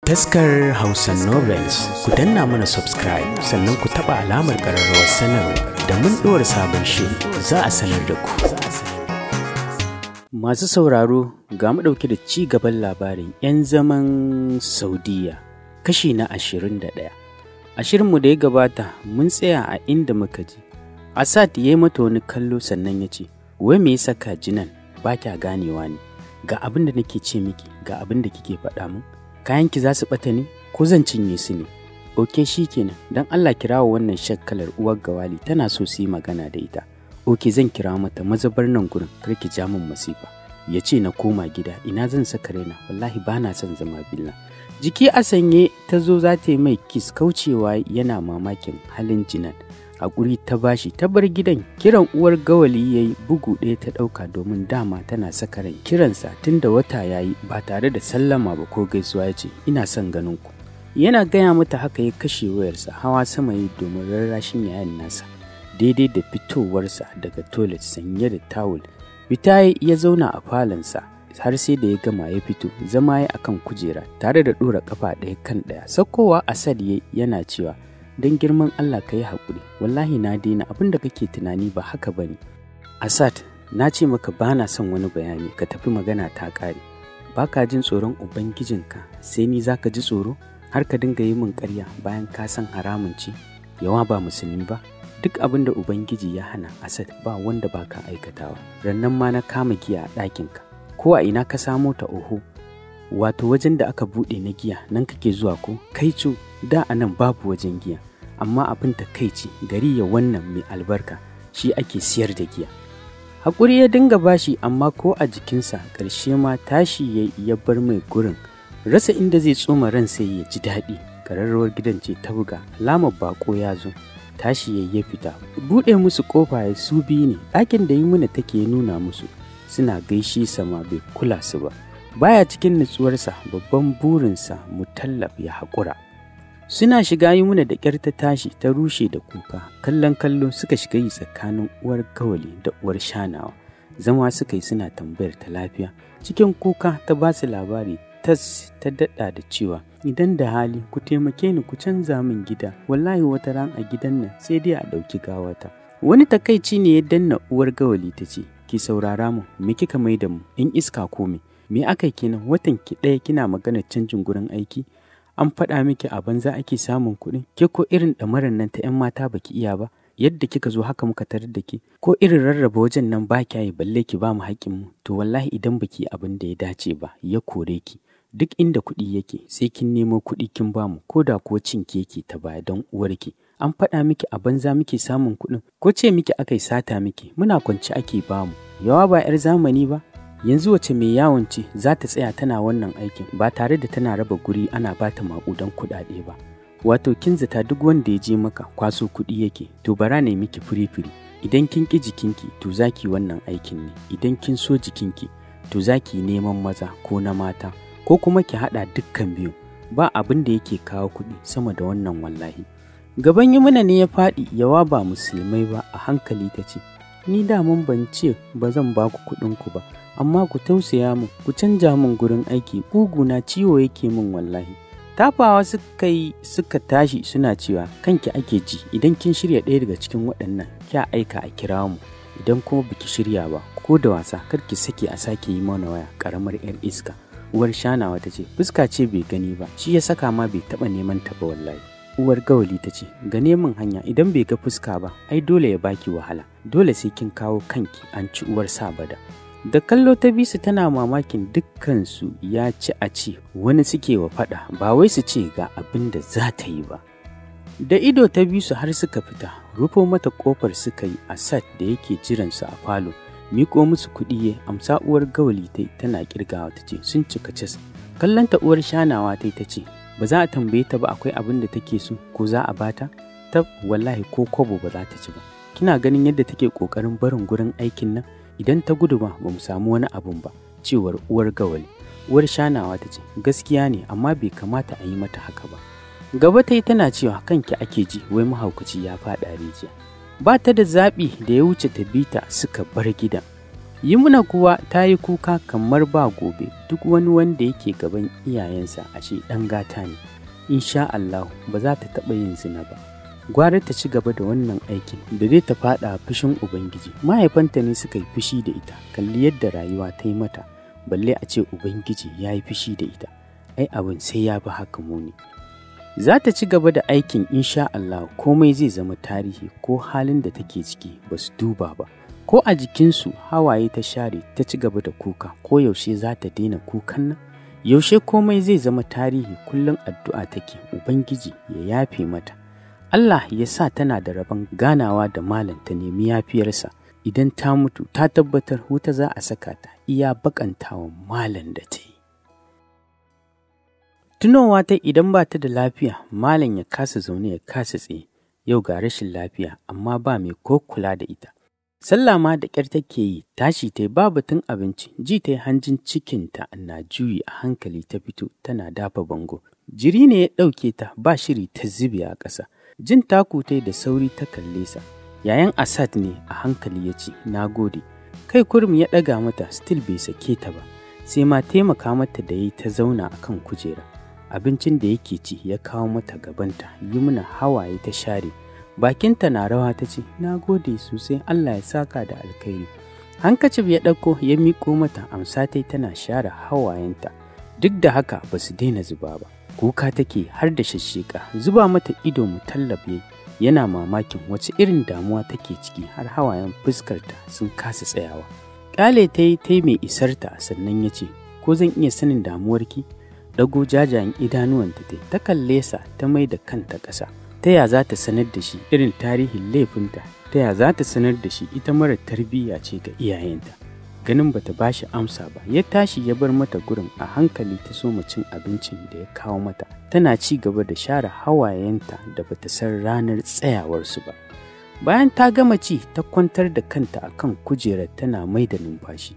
Taskar Hausa Novels, ku danna mana subscribe sannan ku taɓa alamar ƙararrawar sanarwa da mun ɗora sabon shiri za a sanar da ku. Masu sauraro ga mu ɗauke da ci gaban labarin 'yan zaman Saudiya kashi na 21. A shirinmu da ya gabata mun tsaya a inda muka ji. Asad ya yi mata wani kallo sannan ya ce, wai me ya saka jinan ba kya ganewa ne? Ga abin da nake ce miki, ga abin da kike faɗa min. Kayanki za su ɓata ne ko zan cinye su ne? Oke shi kenan, don Allah kirawo wannan shakkalar uwar gawali tana so su yi magana da ita. Oke zan kira mata mazabar nan gurin kar ki ja min masifa. Ya ce na koma gida ina zan saka raina wallahi ba na son zama billa. Jiki a sanye ta zo za ta yi mai kis kaucewa yana mamakin halin jinan. Hakuri ta bashi ta bar gidan. Kiran uwar gawali yayi bugu ɗaya ta ɗauka domin dama tana saka ran kiransa tunda wata yayi ba tare da sallama ba ko gaisuwa ya ce ina son ganin ku. Yana gaya mata haka ya kashe wayarsa hawa sama yi domin rarrashin yayan nasa. Daidai da fitowarsa daga toilet sanye da tawul fita ya zauna a falonsa har sai da ya gama ya fito zama ya akan kujera tare da ɗora kafa ɗaya kan ɗaya. Saukowa Asad yana cewa don girman Allah ka yi haƙuri, wallahi na daina abin da kake tunani ba haka ba ne. Asad, na ce maka ba na son wani bayani ka tafi magana ta ƙare. Ba ka jin tsoron Ubangijinka sai ni za ka ji tsoro har ka dinga yi min ƙarya bayan ka san haramun ce, yawa ba musulmi ba. Duk abin da Ubangiji ya hana Asad ba wanda ba ka aikatawa. Rannan ma na kama giya a ɗakinka, ko a ina ka samo ta oho. Wato wajen da aka buɗe na giya nan kake zuwa ko? Kai co, da a nan babu wajen giya, amma abin takaici gari ya wannan mai albarka shi ake siyar da giya. Haƙuri ya dinga bashi amma ko a jikinsa ƙarshe ma tashi ya bar mai gurin. Rasa inda zai tsoma ran sai ya ji daɗi. Ƙararrawar gidan ce ta buga alamar baƙo ya zo. Tashi ya fita. Buɗe musu ƙofa ya su biyu ne. Ɗakin da Yimuna take nuna musu. Suna gaishe sama bai kula su ba. Baya cikin nutsuwarsa babban burinsa Mutallab ya haƙura. Suna shiga Yimuna da ƙyar ta tashi ta rushe da kuka. Kallon kallo suka shiga yi tsakanin uwar gawali da uwar shanawa. Zama suka yi suna tambayar ta lafiya. Cikin kuka ta ba su labari tas ta daɗa da cewa idan da hali ku taimake ni ku canza min gida. Wallahi wata ran a gidan nan sai dai a ɗauki gawata. Wani takaici ne ya danna uwar gawali ta ce ki saurara mu me kika mai da mu in iska ko me aka kenan watan ki ɗaya kina magana canjin gurin aiki an faɗa miki a banza ake samun kuɗi ke ko irin ɗamarar nan ta 'yan mata baki iya ba yadda kika zo haka muka tarar da ke ko irin rarraba wajen nan ba kya yi balle ki ba mu haƙƙin mu to wallahi idan baki abin da ya dace ba ya kore ki duk inda kuɗi yake sai kin nemo kuɗi kin ba mu ko da kuwa cin keke ta baya don uwarki an faɗa miki a banza muke samun kuɗin ko ce miki akai sata miki muna kwance ake ba mu yawa ba 'yar zamani ba. Yanzu wace mai yawon ce za ta tsaya tana wannan aikin ba tare da tana raba guri ana ba ta maƙudan kuɗaɗe ba. Wato kin zata duk wanda ya je maka kwaso kuɗi yake to bara ne miki firi-firi. Idan kin ƙi jikinki to za ki wannan aikin ne. Idan kin so jikinki to za ki neman maza ko na mata ko kuma ki haɗa dukkan biyu. Ba abin da yake kawo kuɗi sama da wannan wallahi. Gaban Yimuna ne ya faɗi yawa ba musulmai ba a hankali ta ce ni daman ban ce ba zan ba ku kuɗinku ba. Amma ku tausaya min ku canja min gurin aiki ƙuguna ciwo yake min wallahi. Tafawa suka tashi suna cewa kanki ake ji idan kin shirya ɗaya daga cikin waɗannan kya aika a kira mu idan kuma biki shirya ba ko da wasa kar ki sake a sake yi mana waya karamar 'yar iska. Uwar shanawa ta ce fuska ce bai gani ba shi ya saka ma bai taɓa neman ta ba wallahi. Uwar gawali ta ce gane min hanya idan bai ga fuska ba ai dole ya baki wahala dole sai kin kawo kanki an ci uwar sa bada. Da kallo ta bisu tana mamakin dukkansu ya ci a ce wani suke wa faɗa ba wai su ce ga abin da za ta yi ba. Da ido ta bisu har suka fita rufo mata ƙofar suka yi Asad da yake jiransu a falo miƙo musu kuɗi ya amsa uwar gawali tana ƙirgawa ta ce sun cika cas. Kallonta uwar shanawa ta ce ba za a tambaye ta ba akwai abin da take so ko za a bata? Tab wallahi ko kobo ba za ta ci ba. Kina ganin yadda take ƙoƙarin barin gurin aikin nan? Idan ta gudu ba mu samu wani abun ba cewar uwar gawali. Uwar shanawa ta ce gaskiya ne amma bai kamata a yi mata haka ba. Gaba ta yi tana cewa kanki ake ji wai mahaukaci ya faɗa rijiya. Ba ta da zaɓi da ya wuce ta bi ta suka bar gidan. Yumna kuwa ta yi kuka kamar ba gobe, duk wani wanda yake gaban iyayensa ashe ɗan gata ne. Insha Allah ba za ta taɓa yin zina ba. Gwara ta ci gaba da wannan aikin da dai ta faɗa fushin Ubangiji. Mahaifanta ne suka yi fushi da ita, kalli yadda rayuwa ta yi mata, balle a ce Ubangiji ya yi fushi da ita. Ai abin sai ya bi haka muni. Za ta ci gaba da aikin insha Allah, komai zai zama tarihi, ko halin da take ciki ba su duba ba. Ko a jikinsu hawaye ta share, ta ci gaba da kuka. Ko yaushe za ta daina kukan nan? Yaushe komai zai zama tarihi? Kullum addu'a take, Ubangiji ya yafe mata. Allah ya sa tana da rabon ganawa da malam ta nemi yafiyarsa. Idan ta mutu ta tabbatar wuta za a saka ta, iya bakantawan malam da ta yi. Tunowa ta idan ba ta da lafiya, malam ya kasa zaune ya kasa tsaye. Yau ga rashin lafiya amma ba mai ko kula da ita. Sallah ma da ƙyar take yi, tashi ta yi ba batun abinci, ji ta yi hanjin cikinta na juyi a hankali ta fito tana dafa bango. Jiri ne ya ɗauke ta, ba shiri ta zube a ƙasa. Jin taku ta yi da sauri ta kalle sa. Yayan Asad ne a hankali ya ce, na gode. Kai kurum ya ɗaga mata, still bai sake ta ba. Sai ma taimaka mata da ya yi ta zauna a kan kujera. Abincin da yake ci ya kawo mata gabanta, Yumna hawaye ta share. Bakinta na rawa ta ce, na gode sosai, Allah ya saka da alkhairi. Hankacif ya ɗauko ya miƙo mata, amsa ta tana share hawayenta. Duk da haka ba su daina zuba ba. Kuka take har da shashshika, zuba mata ido mutallabe, yana mamakin wace irin damuwa take ciki har hawayen fuskarta sun kasa tsayawa. Ƙyale ta yi mai isarta, sannan ya ce, ko zan iya sanin damuwarki? Dago jajayen idanuwanta ta kalle sa, ta mai da kanta ƙasa. Ta ya za ta sanar da shi irin tarihin laifinta? Ta ya za ta sanar da shi ita mara tarbiyya ce ga iyayenta? Ganin bata ba shi amsa ba, ya tashi ya bar mata gurin. A hankali ta soma cin abincin da ya kawo mata, tana ci gaba da share hawayenta da bata san ranar tsayawarsu ba. Bayan ta gama ci, ta kwantar da kanta akan kujerar tana mai da numfashi.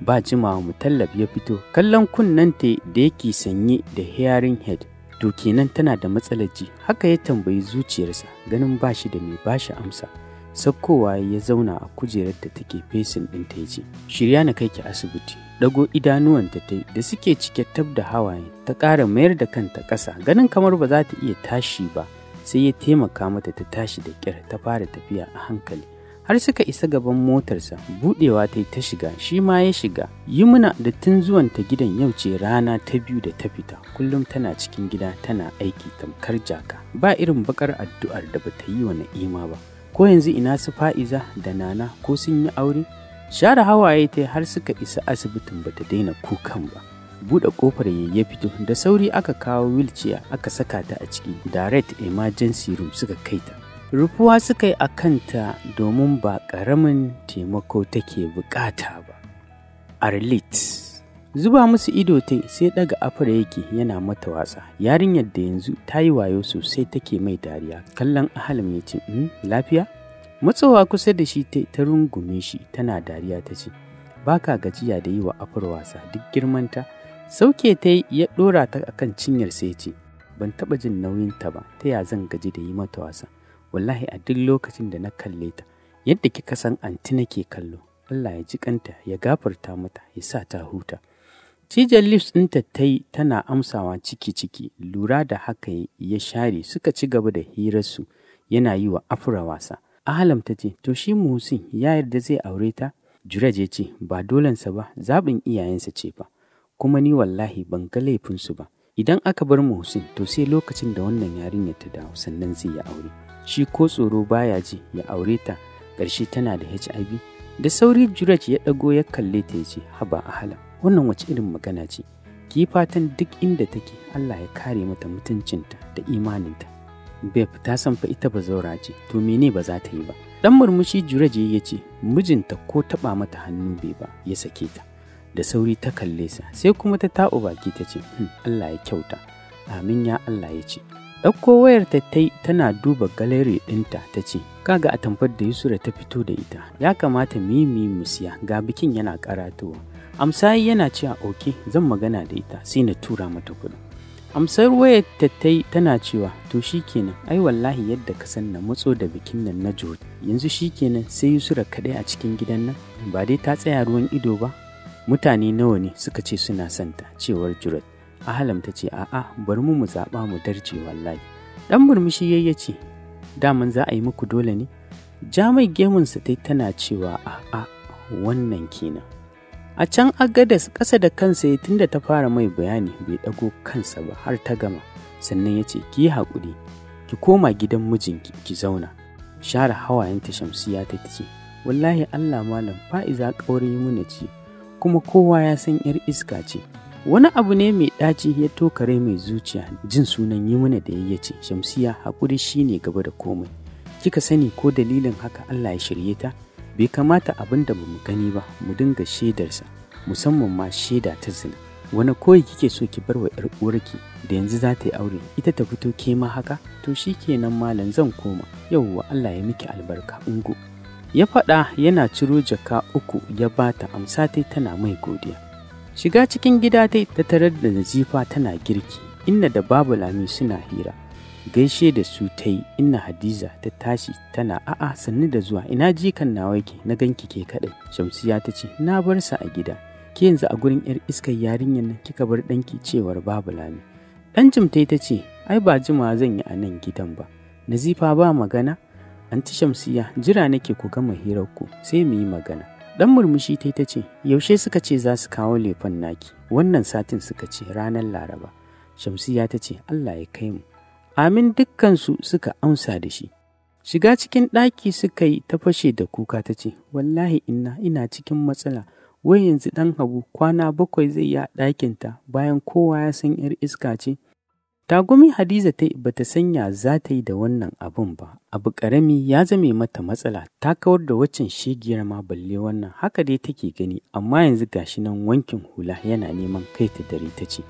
Ba jimawa Mutallab ya fito, kallon kunnenta da yake sanye da hearing head. To kenan tana da matsalar ji. Haka ya tambayi zuciyarsa, ganin ba shi da mai ba shi amsa. Sakkowa ya zauna a kujerar da take fesin ɗinta ya ce, shirya na kai ki asibiti. Ɗago idanuwanta ta da suke cike tab da hawaye, ta ƙara mayar da kanta ƙasa, ganin kamar ba za ta iya tashi ba, sai ya taimaka mata ta tashi da ƙyar, ta fara tafiya a hankali. Har suka isa gaban motarsa, buɗewa ta yi ta shiga, shi ma ya shiga. Yumna da tun zuwanta gidan yau ce rana ta biyu da ta fita, kullum tana cikin gida tana aiki tamkar jaka. Ba irin bakar addu'ar da bata yi wa Na'ima ba. Ko yanzu ina su Fa'iza da Nana, ko sun yi aure? Share hawaye ta har suka isa asibitin bata daina kukan ba. Buɗe ƙofar ya fito, da sauri aka kawo wheelchair aka saka ta a ciki, direct emergency room suka kai ta. Rufuwa suka yi a kanta domin ba ƙaramin taimako take bukata ba. Arlit zuba musu ido ta sai daga afira yake yana mata wasa. Yarinyar da yanzu ta yi wayo sosai take mai dariya. Kallon Ahalim ya ce, lafiya? Matsowa kusa da shi ta rungume shi tana dariya ta ce, ba ka gajiya da yi wa afira wasa duk girmanta? Sauke ta ya ɗora ta akan cinyar sai ce, ban taɓa jin nauyinta ba, ta ya zan gaji da yi mata wasa? Wallahi a duk lokacin da na kalle ta, yadda kika san anti nake kallo. Allah ya ji kanta, ya gafarta mata, ya sa ta huta. Cijen lips ɗinta ta yi tana amsawa ciki-ciki, lura da haka ya share. Suka ci gaba da hirarsu, yana yi wa afira wasa. Ahalam ta ce, to shi Muhsin ya yarda zai aure ta? Juraj ya ce, ba dolensa ba, zaɓin iyayensa ce fa. Kuma ni wallahi ban ga laifinsu ba. Idan aka bar Muhsin, to sai lokacin da wannan yarinyar ta dawo sannan zai yi aure. Shi ko tsoro baya ji ya aure ta, ƙarshe tana da HIV. Da sauri Juraj ya ɗago ya kalle ta ya ce, haba Ahalam, wannan wace irin magana ce? Ki fatan duk inda take Allah ya kare mata mutuncinta da imaninta. Beb ta san fa ita bazaura ce, to mene ba za ta yi ba? Dan murmushi Juraj ya ce, mijinta ko taɓa mata hannu bai ba, ya sake ta. Da sauri ta kalle sa, sai kuma ta taɓa baki ta ce, Allah ya kyauta. Amin ya Allah, ya ce. Ɗauko wayar ta tana duba galeri ɗinta ta ce, kaga a tamfar da Yusra ta fito da ita, ya kamata mu siya, ga bikin yana karatowa. Amsayi yana cewa oke, zan magana da ita sai na tura mata kuɗin. Amsar wayar ta tana cewa to shikenan ai wallahi yadda ka san na matso da bikin nan na Jod yanzu shikenan sai Yusra kaɗai a cikin gidan nan ba dai ta tsaya ruwan ido ba. Mutane nawa ne suka ce suna santa cewar Jurat. Ahalam ta ce a'a bari mu zaɓa mu darje wallahi. Dan murmushi ya ce daman za a yi muku dole ne. Jamai gemunsa tana cewa a'a wannan kenan. A can Agadas ƙasa da kansa ya tunda ta fara mai bayani bai ɗago kansa ba har ta gama. Sannan ya ce ki yi haƙuri, ki koma gidan mijinki ki zauna. Share hawayenta Shamsiya ta ce wallahi Allah malam Fa'iza ƙaure muna ce kuma kowa ya san 'yar iska ce. Wani abu ne mai ɗaci ya tokare mai zuciya jin sunan yi mana da ya ce Shamsiya haƙuri shine gaba da komai. Kika sani ko dalilin haka Allah ya shirye ta? Bai kamata abin da ba mu gani ba mu dinga shaidarsa musamman ma shaida ta zina. Wani koyi kike so ki bar wa 'yar uwarki da yanzu za ta yi aure ita ta fito ke ma haka? To shi kenan malam zan koma yauwa Allah ya miki albarka ungo. Ya faɗa yana ciro jaka 3 ya bata amsa tana mai godiya. Shiga cikin gida ta tarar da Nazifa tana girki inna da babu Lami suna hira. Gaishe da su ta yi inna Hadiza ta tashi tana a'a sannu da zuwa ina jikan nawa yake na ganki ke kaɗai. Shamsiya ta ce na bar sa a gida ke yanzu a gurin 'yar iskar yarinyar nan kika bar ɗanki cewar babu Lami. Ɗan jimtai ta ce ai ba jima zan yi a nan gidan ba. Nazifa ba magana? Anti Shamsiya jira nake ku gama hirar ku sai mu yi magana. Dan murmushi ta ce yaushe suka ce za su kawo lefan naki? Wannan satin suka ce ranar Laraba. Shamsiya ta ce Allah ya kai mu. Amin dukkansu suka amsa da shi. Shiga cikin ɗaki suka yi ta fashe da kuka ta ce wallahi ina cikin matsala wai yanzu ɗan Habu kwana 7 zai yi a ɗakinta bayan kowa ya san 'yar iska ce. Tagumi Hadiza bata sanya za ta yi da wannan abun ba. Abu ƙarami ya zame mata matsala ta kawar da waccan shegiyar ma balle wannan haka dai take gani amma yanzu gashi nan wankin hula yana neman kai ta dare ta ce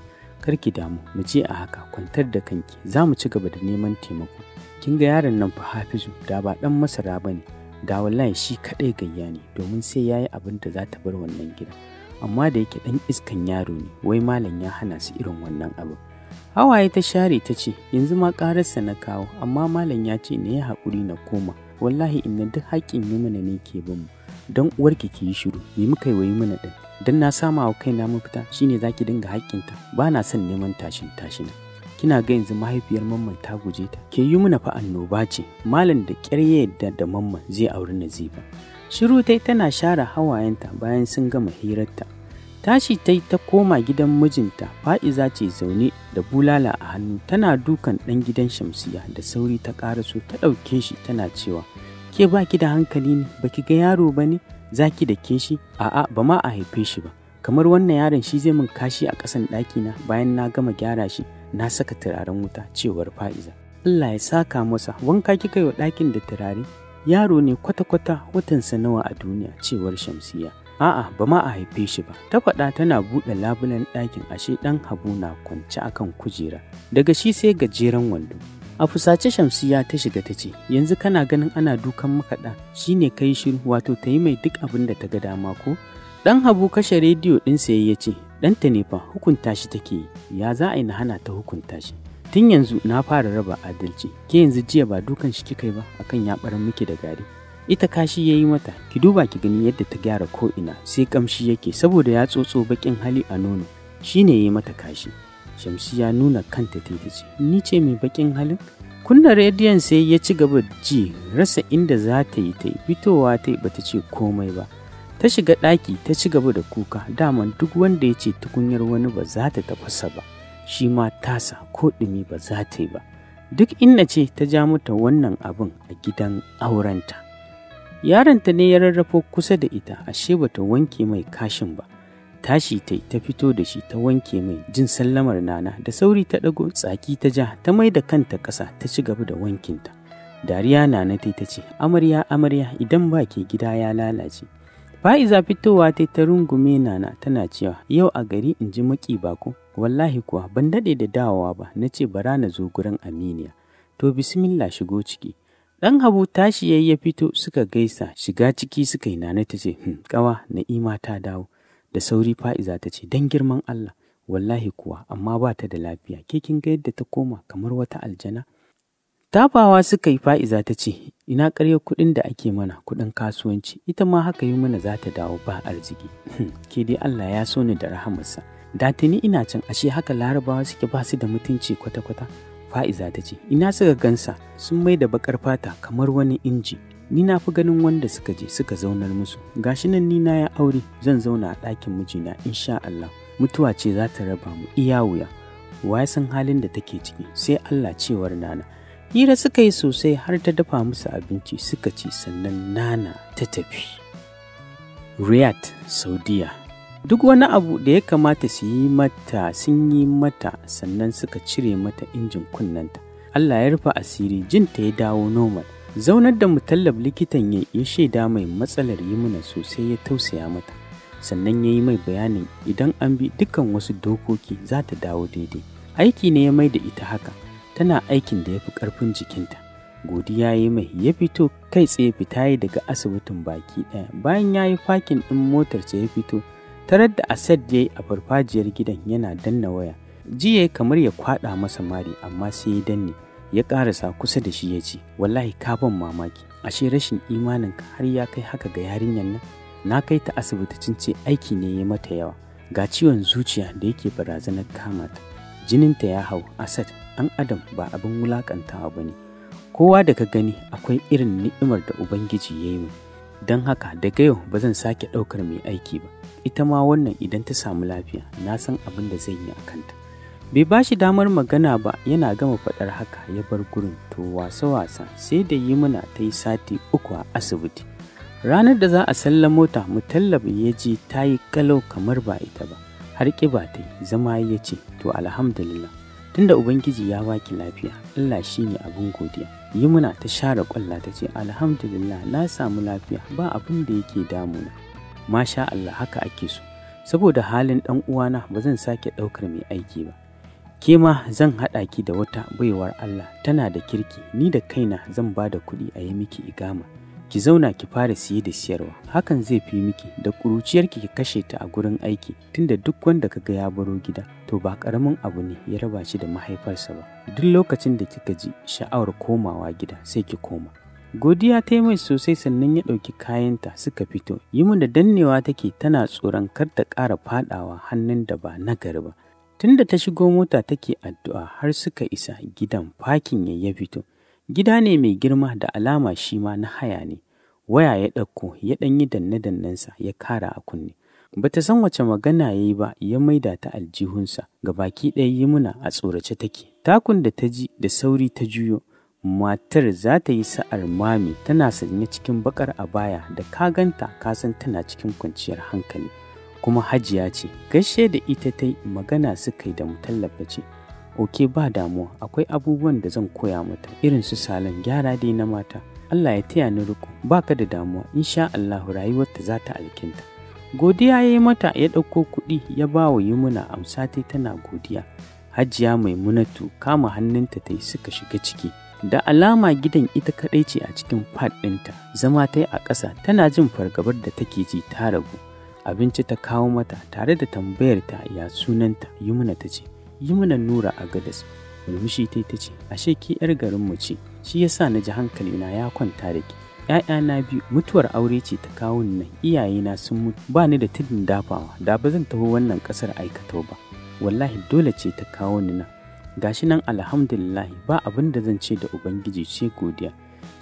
karki damu mu je a haka kwantar da kanki za mu ci gaba da neman taimako. Kin ga yaron nan fa Hafizu da ba dan masara bane da wallahi shi kadai gayya ne domin sai yayi abin da za ta bar wannan gida amma da yake dan iskan yaro ne wai malam ya hana su irin wannan abu. Hawaye ta share ta ce yanzu ma ƙararsa na kawo amma malam ya ce na yi haƙuri na koma wallahi inna duk haƙƙin yi mana ne ke bin mu don uwarki ki yi shiru me muka yi mana din dan na sama wa kaina mafita shine zaki dinga haƙƙinta ba na son neman tashin kina ga yanzu mahaifiyar mamman ta guje ta ke yi mana fa annoba ce malam da ƙyar yadda da mamman zai auri Nazifa. Shiru tana share hawayenta bayan sun gama hirarta. Tashi ta koma gidan mijinta. Fa'iza ce zaune da bulala a hannu tana dukan ɗan gidan Shamsiya da sauri ta ƙaraso ta ɗauke shi tana cewa ke baki da hankali ne baki ga yaro ba ne zaki da ke shi a'a ba ma a haife shi ba kamar wannan yaron shi zai min kashi a ƙasan ɗakina bayan na gama gyara shi na saka turaren wuta cewar Fa'iza. Allah ya saka masa wanka kika yi wa ɗakin da turare yaro ne kwata-kwata watansa nawa a duniya cewar Shamsiya. A'a ba ma a haife shi ba ta faɗa tana buɗe labulen ɗakin ashe ɗan Habu na kwance akan kujera daga shi sai gajeren wando. A fusace Shamsiya ta shiga ta ce yanzu kana ganin ana dukan makaɗa shine kai shiru wato ta yi mai duk abin da ta ga dama ko? Ɗan Habu kashe rediyo ɗinsa ya ce ɗanta ne fa hukunta shi take yi ya za a yi na hana ta hukunta shi. Tun yanzu na fara raba adalci ke yanzu jiya ba dukan shi kika yi ba akan ya ɓaran miki da gari. Ita kashi ya yi mata ki duba ki gani yadda ta gyara ko'ina sai kamshi yake saboda ya tsotso baƙin hali a nono shine ya yi mata kashi. Shamsiya nuna kanta ta ce ni ce mai baƙin halin? Kunna rediyon sai ya ci gaba da ji rasa inda za ta yi fitowa bata ce komai ba. Ta shiga ɗaki ta ci gaba da kuka daman duk wanda ya ce tukunyar wani ba za ta tafasa ba shi ma tasa ko ɗumi ba za ta yi ba. Duk inna ce ta ja mata wannan abin a gidan aurenta. Yaronta ne ya rarrafo kusa da ita ashe bata wanke mai kashin ba. Tashi ta fito da shi ta wanke mai jin sallamar Nana da sauri ta ɗago tsaki ta ja ta mai da kanta ƙasa ta ci gaba da wankinta. Dariya Nana ta ce amarya idan ba ke gida ya lalace. Fa'iza fitowa ta rungume Nana tana cewa yau a gari in ji maki bako wallahi kuwa ban daɗe da dawowa ba na ce bara na zo gurin Aminiya. To bismillah shigo ciki. Ɗan Habu tashi ya fito suka gaisa shiga ciki suka yi Nana ta ce ƙawa Na'ima ta dawo. Da sauri Fa'iza ta ce don girman Allah wallahi kuwa amma ba ta da lafiya, ke kin ga yadda ta koma kamar wata aljana. Tafawa suka yi. Fa'iza ta ce, ina ƙaryar kuɗin da ake mana, kuɗin kasuwanci, ita ma haka yi mana za ta dawo ba arziki. Ke dai Allah ya so ni da rahamarsa, da tuni ina can, ashe haka larabawa suke ba su da mutunci kwata-kwata. Fa'iza ta ce, ina suka gansa sun mai da baƙar fata kamar wani inji. Ni na fi ganin wanda suka je suka zaunar musu, gashi nan ni na ya aure, zan zauna a ɗakin mijina insha Allah. Mutuwa ce za ta raba mu iya wuya, wa ya san halin da take ciki sai Allah, cewar Nana. Hira suka yi sosai har ta dafa musu abinci suka ci, sannan Nana ta tafi Riyadh, Saudiya. Duk wani abu da ya kamata su yi mata sun yi mata, sannan suka cire mata injin kunnanta. Allah ya rufe asiri, jinta ya dawo normal. Zaunar da Mutallab likitan ya shaida mai matsalar Yumna sosai, ya tausaya mata, sannan ya yi mai bayanin idan an bi dukkan wasu dokoki za ta dawo daidai. Aiki ne ya mai da ita haka, tana aikin da ya fi ƙarfin jikinta. Godiya ya yi mai, ya fito kai tsaye, fita yi daga asibitin baki ɗaya. Bayan ya yi fakin ɗin motarsa ya fito, tarar da Asad ya yi a farfajiyar gidan yana danna waya. Jiya kamar ya kwaɗa masa mari, amma sai ya danne. Ya ƙarasa kusa da shi ya ce, wallahi ka ban mamaki, ashe rashin imaninka har ya kai haka ga yarinyar nan. Na kai ta asibiti, cin ce aiki ne ya mata yawa, ga ciwon zuciya da yake barazanar kama ta, jininta ya hau. Asad, an adam ba abin wulakantawa ba ne, kowa da ka gani akwai irin ni'imar da Ubangiji ya yi mu, don haka daga yau ba zan sake ɗaukar mai aiki ba. Ita ma wannan idan ta samu lafiya na san abin da zai yi a kanta. Bai ba shi damar magana ba, yana gama faɗar haka ya bar gurin. To wasa-wasa sai da Yumna ta yi sati 3 a asibiti. Ranar da za a sallamo ta, Mutallab ya ji ta yi kalau kamar ba ita ba, har ƙiba ta yi. Zama ya ce, to alhamdulillah, tunda Ubangiji ya baki lafiya, Allah shi ne abin godiya. Yumna ta share ƙwalla ta ce, alhamdulillah na samu lafiya, ba abin da yake damuna. Masha Allah, haka ake so. Saboda halin ɗan uwana ba zan sake ɗaukar mai aiki ba. Ke ma zan haɗa ki da wata baiwar Allah, tana da kirki, ni da kaina zan ba da kuɗi a yi miki igama. Ki zauna ki fara siye da siyarwa, hakan zai fi miki, da ƙuruciyarki ki kashe ta a gurin aiki, tunda duk wanda kaga ya baro gida to ba ƙaramin abu ne ya raba shi da mahaifarsa ba. Duk lokacin da kika ji sha'awar komawa gida sai ki koma. Godiya ta yi mai sosai, sannan ya ɗauki kayanta suka fito. Yumna dannewa take, tana tsoron kar ta ƙara faɗawa hannun da ba nagari ba. Tunda ta shigo mota take addu'a har suka isa gidan. Fakin ya fito. Gida ne mai girma, da alama shi ma na haya ne. Waya ya ɗauko, ya ɗan yi danne-dannensa, ya kara a kunne. Bata san wace magana ya yi ba, ya maida ta aljihunsa. Ga baki ɗaya Yumna a tsorace take. Takun da ta ji da sauri ta juyo. Matar za ta yi sa'ar Mami, tana sanye cikin bakar abaya, da ka ganta ka san tana cikin kwanciyar hankali. Kuma Hajiya ce. Gaishe da ita ta yi, magana suka yi da Mutallab ce, oke ba damuwa, akwai abubuwan da zan koya mata, irin su salon gyara dai na mata. Allah ya taya ni riko, baka da damuwa, insha Allahu rayuwarta za ta alkinta. Godiya ya yi mata, ya ɗauko kuɗi ya ba wa Yumna, amsa ta tana godiya. Hajiya Maimunatu kama hannunta ta yi, suka shiga ciki. Da alama gidan ita kaɗai ce a cikin fat ɗinta. Zama ta yi a ƙasa, tana jin fargabar da take ji ta ragu. Abinci ta kawo mata tare da tambayar ta ya sunanta. Yumna ta ce, Yumna Nura a Gadas. Murmushi ta ce, ashe ki yar garinmu ce, shi yasa na ji hankalina ya kwanta da ki. ‘Ya'yana 2, mutuwar aure ce ta kawo ni nan, iyayena sun mutu, ba ni da tudun dafawa, da ba zan taho wannan ƙasar aikatau ba. Wallahi dole ce ta kawo ni nan. Gashi nan alhamdulillah, ba abin da zan ce da Ubangiji ce godiya.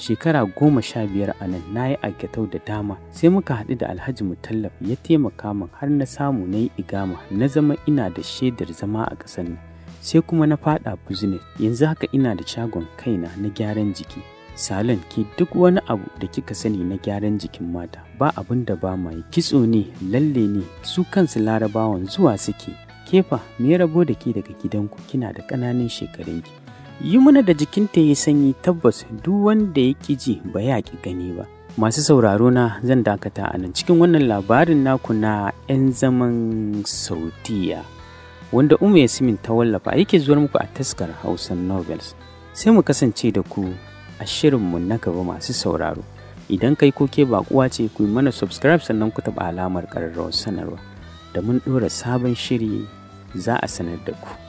Shekara 15 a nan na yi aikatau da dama, sai muka haɗu da Alhaji Mutallab, ya taimaka min har na samu na yi igama, na zama ina da shaidar zama a ƙasar nan. Sai kuma na faɗa business, yanzu haka ina da shagon kaina na gyaran jiki. Salon ke duk wani abu da kika sani na gyaran jikin mata, ba abin da ba mai. Kitso ne, lalle ne, su kansu larabawan zuwa suke. Kefa, me rabo da ke daga gidanku, kina da ƙananan shekarunki. Yumna da jikinta ya sanyi, tabbas duk wanda ya ƙi ji ba ya ƙi gani ba. Masu sauraro na, zan dakata a nan cikin wannan labarin naku na 'yan zaman Saudiya, wanda Yasmin ta wallafa, yake zuwa muku a taskar Hausa Novels. Sai mu kasance da ku a shirinmu na gaba masu sauraro. Idan kai ko ke baƙuwa ce, ku yi mana subscribe, sannan ku taɓa alamar ƙararrawar sanarwa da mun ɗora sabon shiri za a sanar da ku.